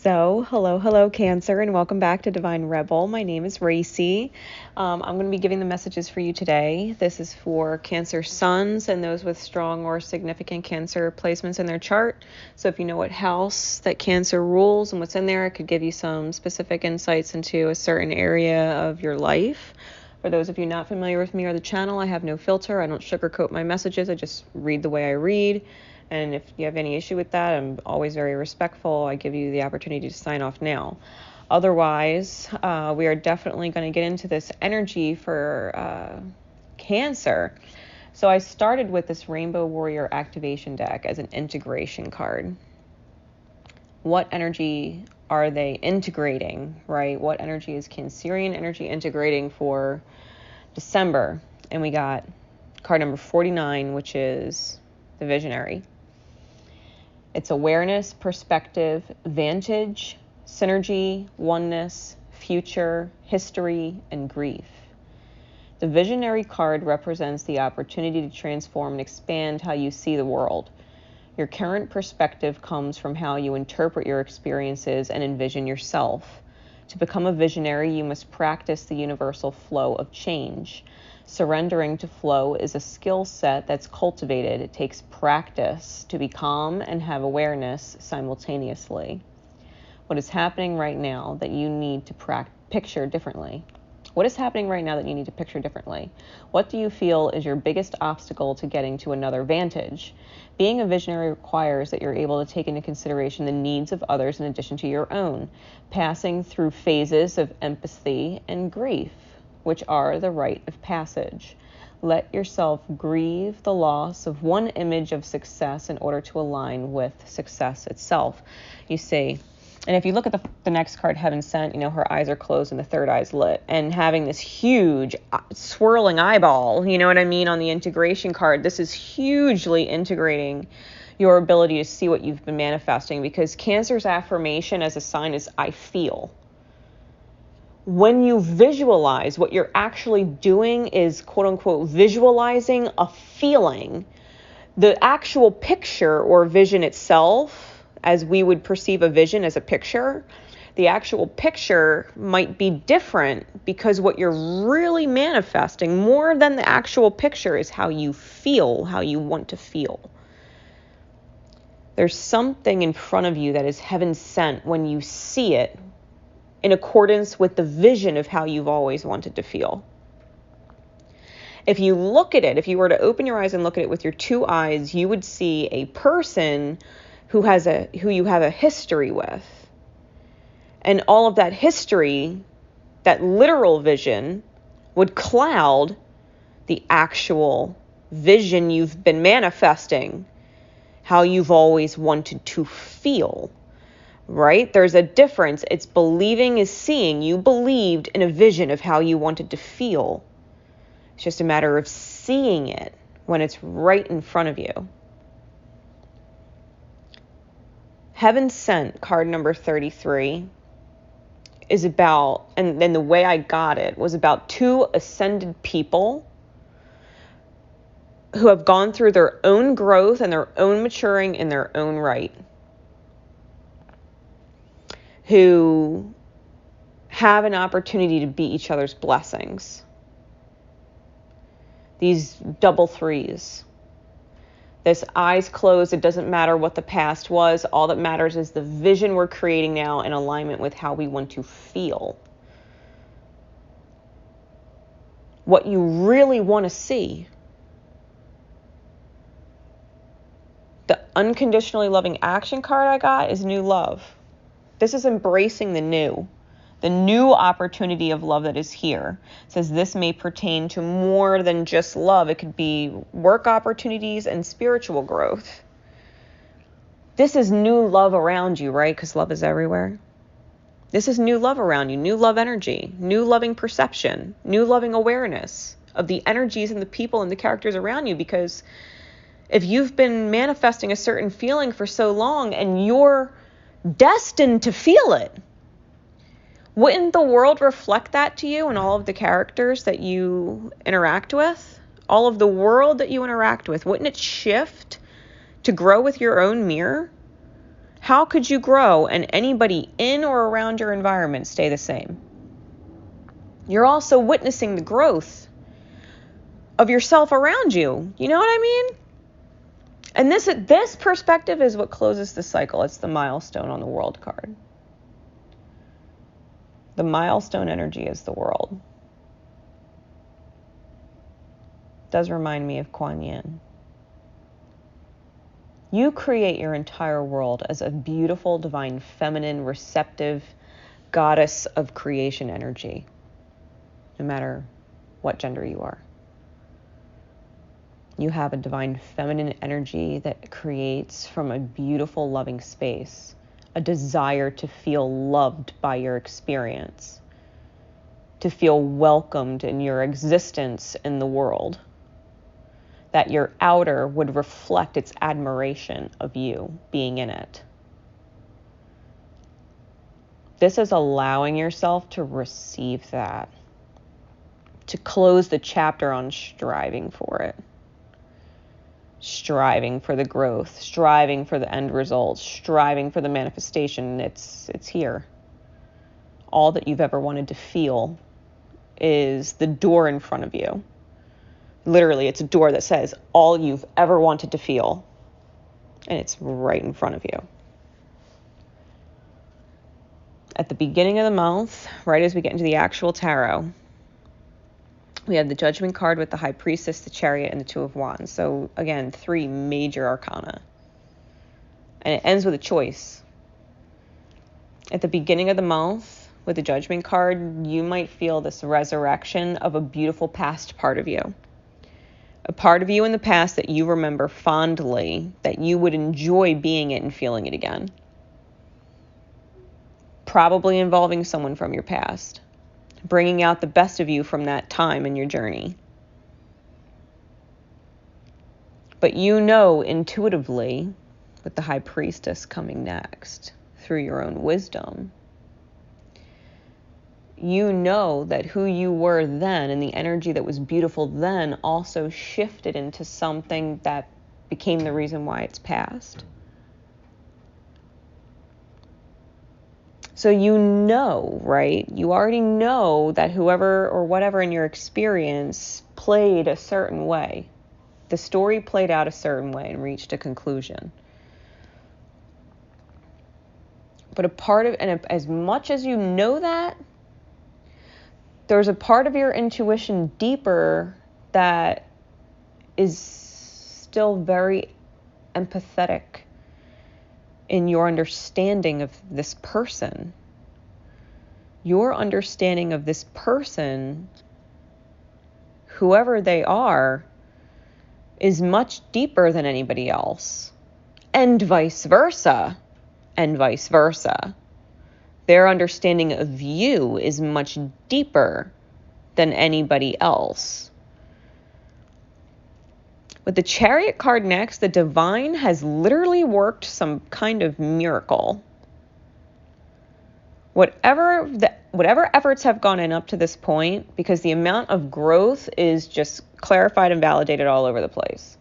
Hello, Cancer, and welcome back to Divine Rebel. My name is Racy. I'm going to be giving the messages for you today. This is for Cancer suns and those with strong or significant Cancer placements in their chart. So if you know what house that Cancer rules and what's in there, it could give you some specific insights into a certain area of your life. For those of you not familiar with me or the channel, I have no filter. I don't sugarcoat my messages. I just read the way I read. And if you have any issue with that, I'm always very respectful. I give you the opportunity to sign off now. Otherwise, we are definitely going to get into this energy for Cancer. So I started with this Rainbow Warrior Activation deck as an integration card. What energy are they integrating, right? What energy is Cancerian energy integrating for December? And we got card number 49, which is the Visionary. It's awareness, perspective, vantage, synergy, oneness, future, history, and grief. The Visionary card represents the opportunity to transform and expand how you see the world. Your current perspective comes from how you interpret your experiences and envision yourself. To become a visionary, you must practice the universal flow of change. Surrendering to flow is a skill set that's cultivated. It takes practice to be calm and have awareness simultaneously. What is happening right now that you need to picture differently? What is happening right now that you need to picture differently? What do you feel is your biggest obstacle to getting to another vantage? Being a visionary requires that you're able to take into consideration the needs of others in addition to your own, passing through phases of empathy and grief, which are the rite of passage. Let yourself grieve the loss of one image of success in order to align with success itself. You see, and if you look at the next card, Heaven Sent, her eyes are closed and the third eye's lit, and having this huge swirling eyeball, you know what I mean, on the integration card. This is hugely integrating your ability to see what you've been manifesting, because Cancer's affirmation as a sign is I feel. When you visualize, what you're actually doing is, quote unquote, visualizing a feeling. The actual picture or vision itself, as we would perceive a vision as a picture, the actual picture might be different, because what you're really manifesting more than the actual picture is how you feel, how you want to feel. There's something in front of you that is heaven sent when you see it in accordance with the vision of how you've always wanted to feel. If you look at it, if you were to open your eyes and look at it with your two eyes, you would see a person who you have a history with. And all of that history, that literal vision, would cloud the actual vision you've been manifesting, how you've always wanted to feel, right? There's a difference. It's believing is seeing. You believed in a vision of how you wanted to feel. It's just a matter of seeing it when it's right in front of you. Heaven Sent, card number 33, is about, and then the way I got it was about two ascended people who have gone through their own growth and their own maturing in their own right, who have an opportunity to be each other's blessings. These double threes. This eyes closed, it doesn't matter what the past was. All that matters is the vision we're creating now in alignment with how we want to feel. What you really want to see. The unconditionally loving action card I got is new love. This is embracing the new opportunity of love that is here. It says this may pertain to more than just love. It could be work opportunities and spiritual growth. This is new love around you, right? Because love is everywhere. This is new love around you, new love energy, new loving perception, new loving awareness of the energies and the people and the characters around you. Because if you've been manifesting a certain feeling for so long and you're destined to feel it, wouldn't the world reflect that to you and all of the characters that you interact with? All of the world that you interact with, wouldn't it shift to grow with your own mirror? How could you grow and anybody in or around your environment stay the same? You're also witnessing the growth of yourself around you. You know what I mean? And this perspective is what closes the cycle. It's the milestone on the world card. The milestone energy is the world. Does remind me of Kuan Yin. You create your entire world as a beautiful, divine, feminine, receptive goddess of creation energy, no matter what gender you are. You have a divine feminine energy that creates from a beautiful, loving space, a desire to feel loved by your experience, to feel welcomed in your existence in the world, that your outer would reflect its admiration of you being in it. This is allowing yourself to receive that, to close the chapter on striving for it. Striving for the growth, striving for the end results, striving for the manifestation. It's here. All that you've ever wanted to feel is the door in front of you. Literally, it's a door that says all you've ever wanted to feel. And it's right in front of you. At the beginning of the month, right as we get into the actual tarot, we have the Judgment card with the High Priestess, the Chariot, and the Two of Wands. So again, 3 major arcana. And it ends with a choice. At the beginning of the month, with the Judgment card, you might feel this resurrection of a beautiful past part of you. A part of you in the past that you remember fondly, that you would enjoy being it and feeling it again. Probably involving someone from your past. Bringing out the best of you from that time in your journey. But you know intuitively, with the High Priestess coming next, through your own wisdom, you know that who you were then and the energy that was beautiful then also shifted into something that became the reason why it's past. So you know, right? You already know that whoever or whatever in your experience played a certain way. The story played out a certain way and reached a conclusion. But as much as you know that, there's a part of your intuition deeper that is still very empathetic in your understanding of this person. Your understanding of this person, whoever they are, is much deeper than anybody else. And vice versa. And vice versa. Their understanding of you is much deeper than anybody else. With the Chariot card next, the Divine has literally worked some kind of miracle. Whatever efforts have gone in up to this point, because the amount of growth is just clarified and validated all over the place.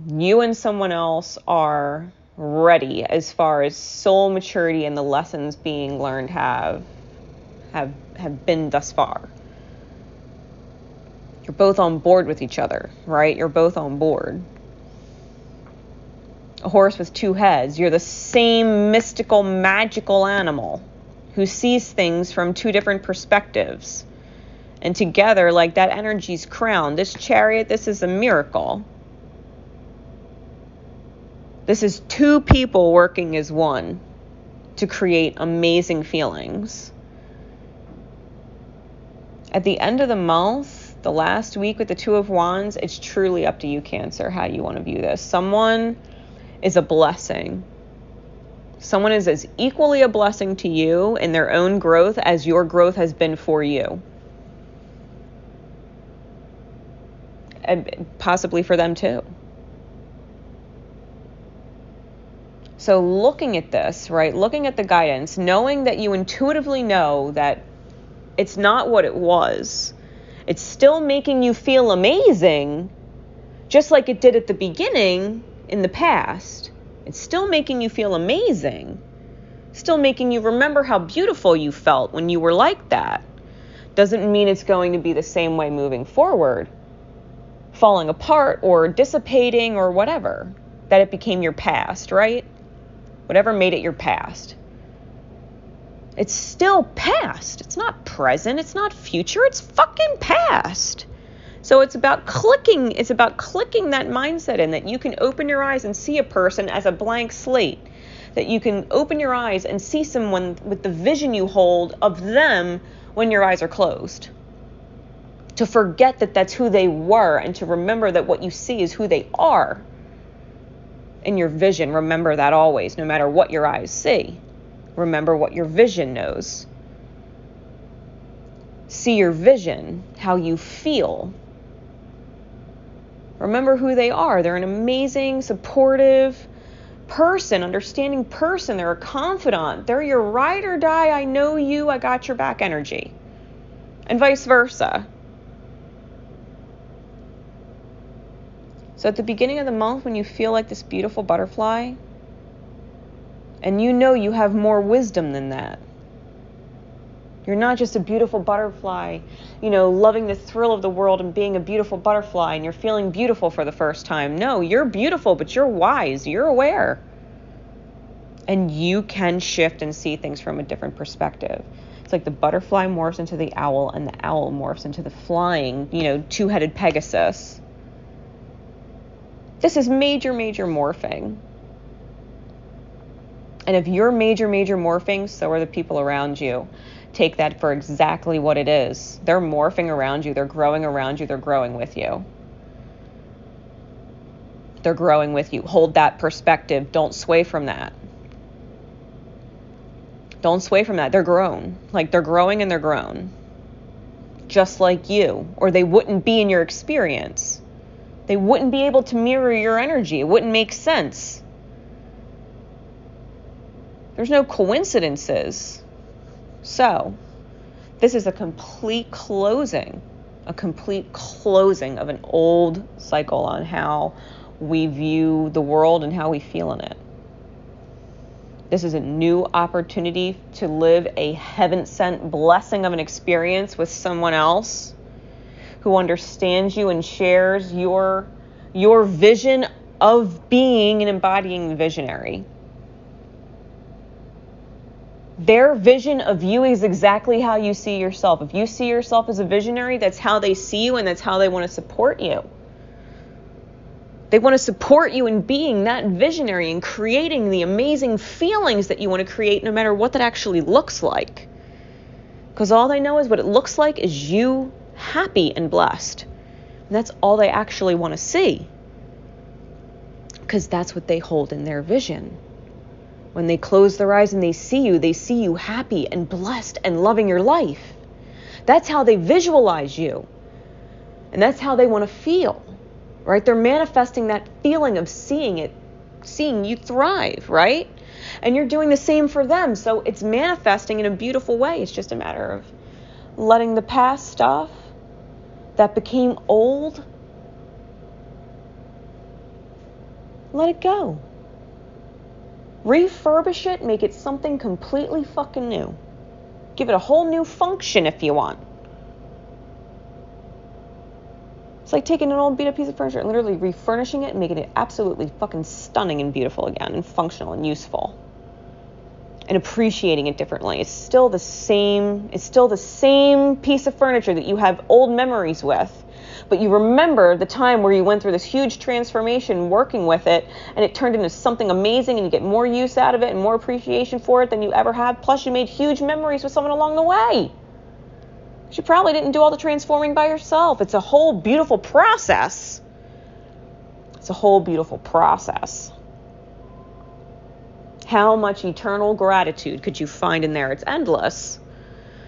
You and someone else are ready as far as soul maturity and the lessons being learned have been thus far. You're both on board with each other, right? You're both on board. A horse with 2 heads. You're the same mystical, magical animal who sees things from 2 different perspectives. And together, like that energy's crowned. This Chariot, this is a miracle. This is 2 people working as one to create amazing feelings. At the end of the month, the last week with the Two of Wands, it's truly up to you, Cancer, how you want to view this. Someone is a blessing. Someone is as equally a blessing to you in their own growth as your growth has been for you. And possibly for them too. So looking at this, right, looking at the guidance, knowing that you intuitively know that it's not what it was. It's still making you feel amazing, just like it did at the beginning in the past. It's still making you feel amazing. Still making you remember how beautiful you felt when you were like that. Doesn't mean it's going to be the same way moving forward, falling apart or dissipating or whatever, that it became your past, right? Whatever made it your past. It's still past. It's not present. It's not future. It's fucking past. So it's about clicking that mindset in, that you can open your eyes and see a person as a blank slate. That you can open your eyes and see someone with the vision you hold of them when your eyes are closed. To forget that that's who they were, and to remember that what you see is who they are. In your vision, remember that always, no matter what your eyes see. Remember what your vision knows. See your vision, how you feel. Remember who they are. They're an amazing, supportive person, understanding person. They're a confidant. They're your ride or die, I know you, I got your back energy. And vice versa. So at the beginning of the month, when you feel like this beautiful butterfly, and you know you have more wisdom than that. You're not just a beautiful butterfly, loving the thrill of the world and being a beautiful butterfly, and you're feeling beautiful for the first time. No, you're beautiful, but you're wise. You're aware. And you can shift and see things from a different perspective. It's like the butterfly morphs into the owl, and the owl morphs into the flying, two-headed Pegasus. This is major, major morphing. And if you're major, major morphing, so are the people around you. Take that for exactly what it is. They're morphing around you. They're growing around you. They're growing with you. They're growing with you. Hold that perspective. Don't sway from that. Don't sway from that. They're grown. Like, they're growing and they're grown. Just like you. Or they wouldn't be in your experience. They wouldn't be able to mirror your energy. It wouldn't make sense. There's no coincidences. So, this is a complete closing of an old cycle on how we view the world and how we feel in it. This is a new opportunity to live a heaven-sent blessing of an experience with someone else who understands you and shares your vision of being and embodying the visionary. Their vision of you is exactly how you see yourself. If you see yourself as a visionary, that's how they see you, and that's how they want to support you. They want to support you in being that visionary and creating the amazing feelings that you want to create, no matter what that actually looks like. Because all they know is what it looks like is you happy and blessed. And that's all they actually want to see. Because that's what they hold in their vision. When they close their eyes and they see you happy and blessed and loving your life. That's how they visualize you. And that's how they want to feel, right? They're manifesting that feeling of seeing you thrive, right? And you're doing the same for them. So it's manifesting in a beautiful way. It's just a matter of letting the past stuff that became old, let it go. Refurbish it, make it something completely fucking new. Give it a whole new function if you want. It's like taking an old beat up piece of furniture and literally refurnishing it and making it absolutely fucking stunning and beautiful again, and functional and useful. And appreciating it differently. It's still the same piece of furniture that you have old memories with. But you remember the time where you went through this huge transformation working with it, and it turned into something amazing, and you get more use out of it and more appreciation for it than you ever have. Plus, you made huge memories with someone along the way. You probably didn't do all the transforming by yourself. It's a whole beautiful process. It's a whole beautiful process. How much eternal gratitude could you find in there? It's endless.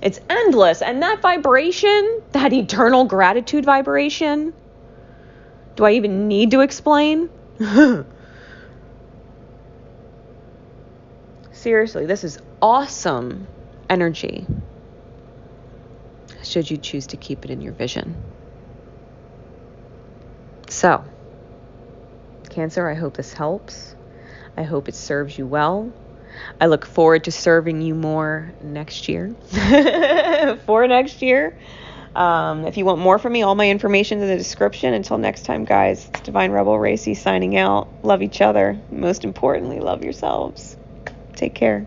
It's endless. And that vibration, that eternal gratitude vibration, do I even need to explain? Seriously, this is awesome energy. Should you choose to keep it in your vision. So, Cancer, I hope this helps. I hope it serves you well. I look forward to serving you more next year. For next year. If you want more from me, all my information is in the description. Until next time, guys, it's Divine Rebel Racy signing out. Love each other. Most importantly, love yourselves. Take care.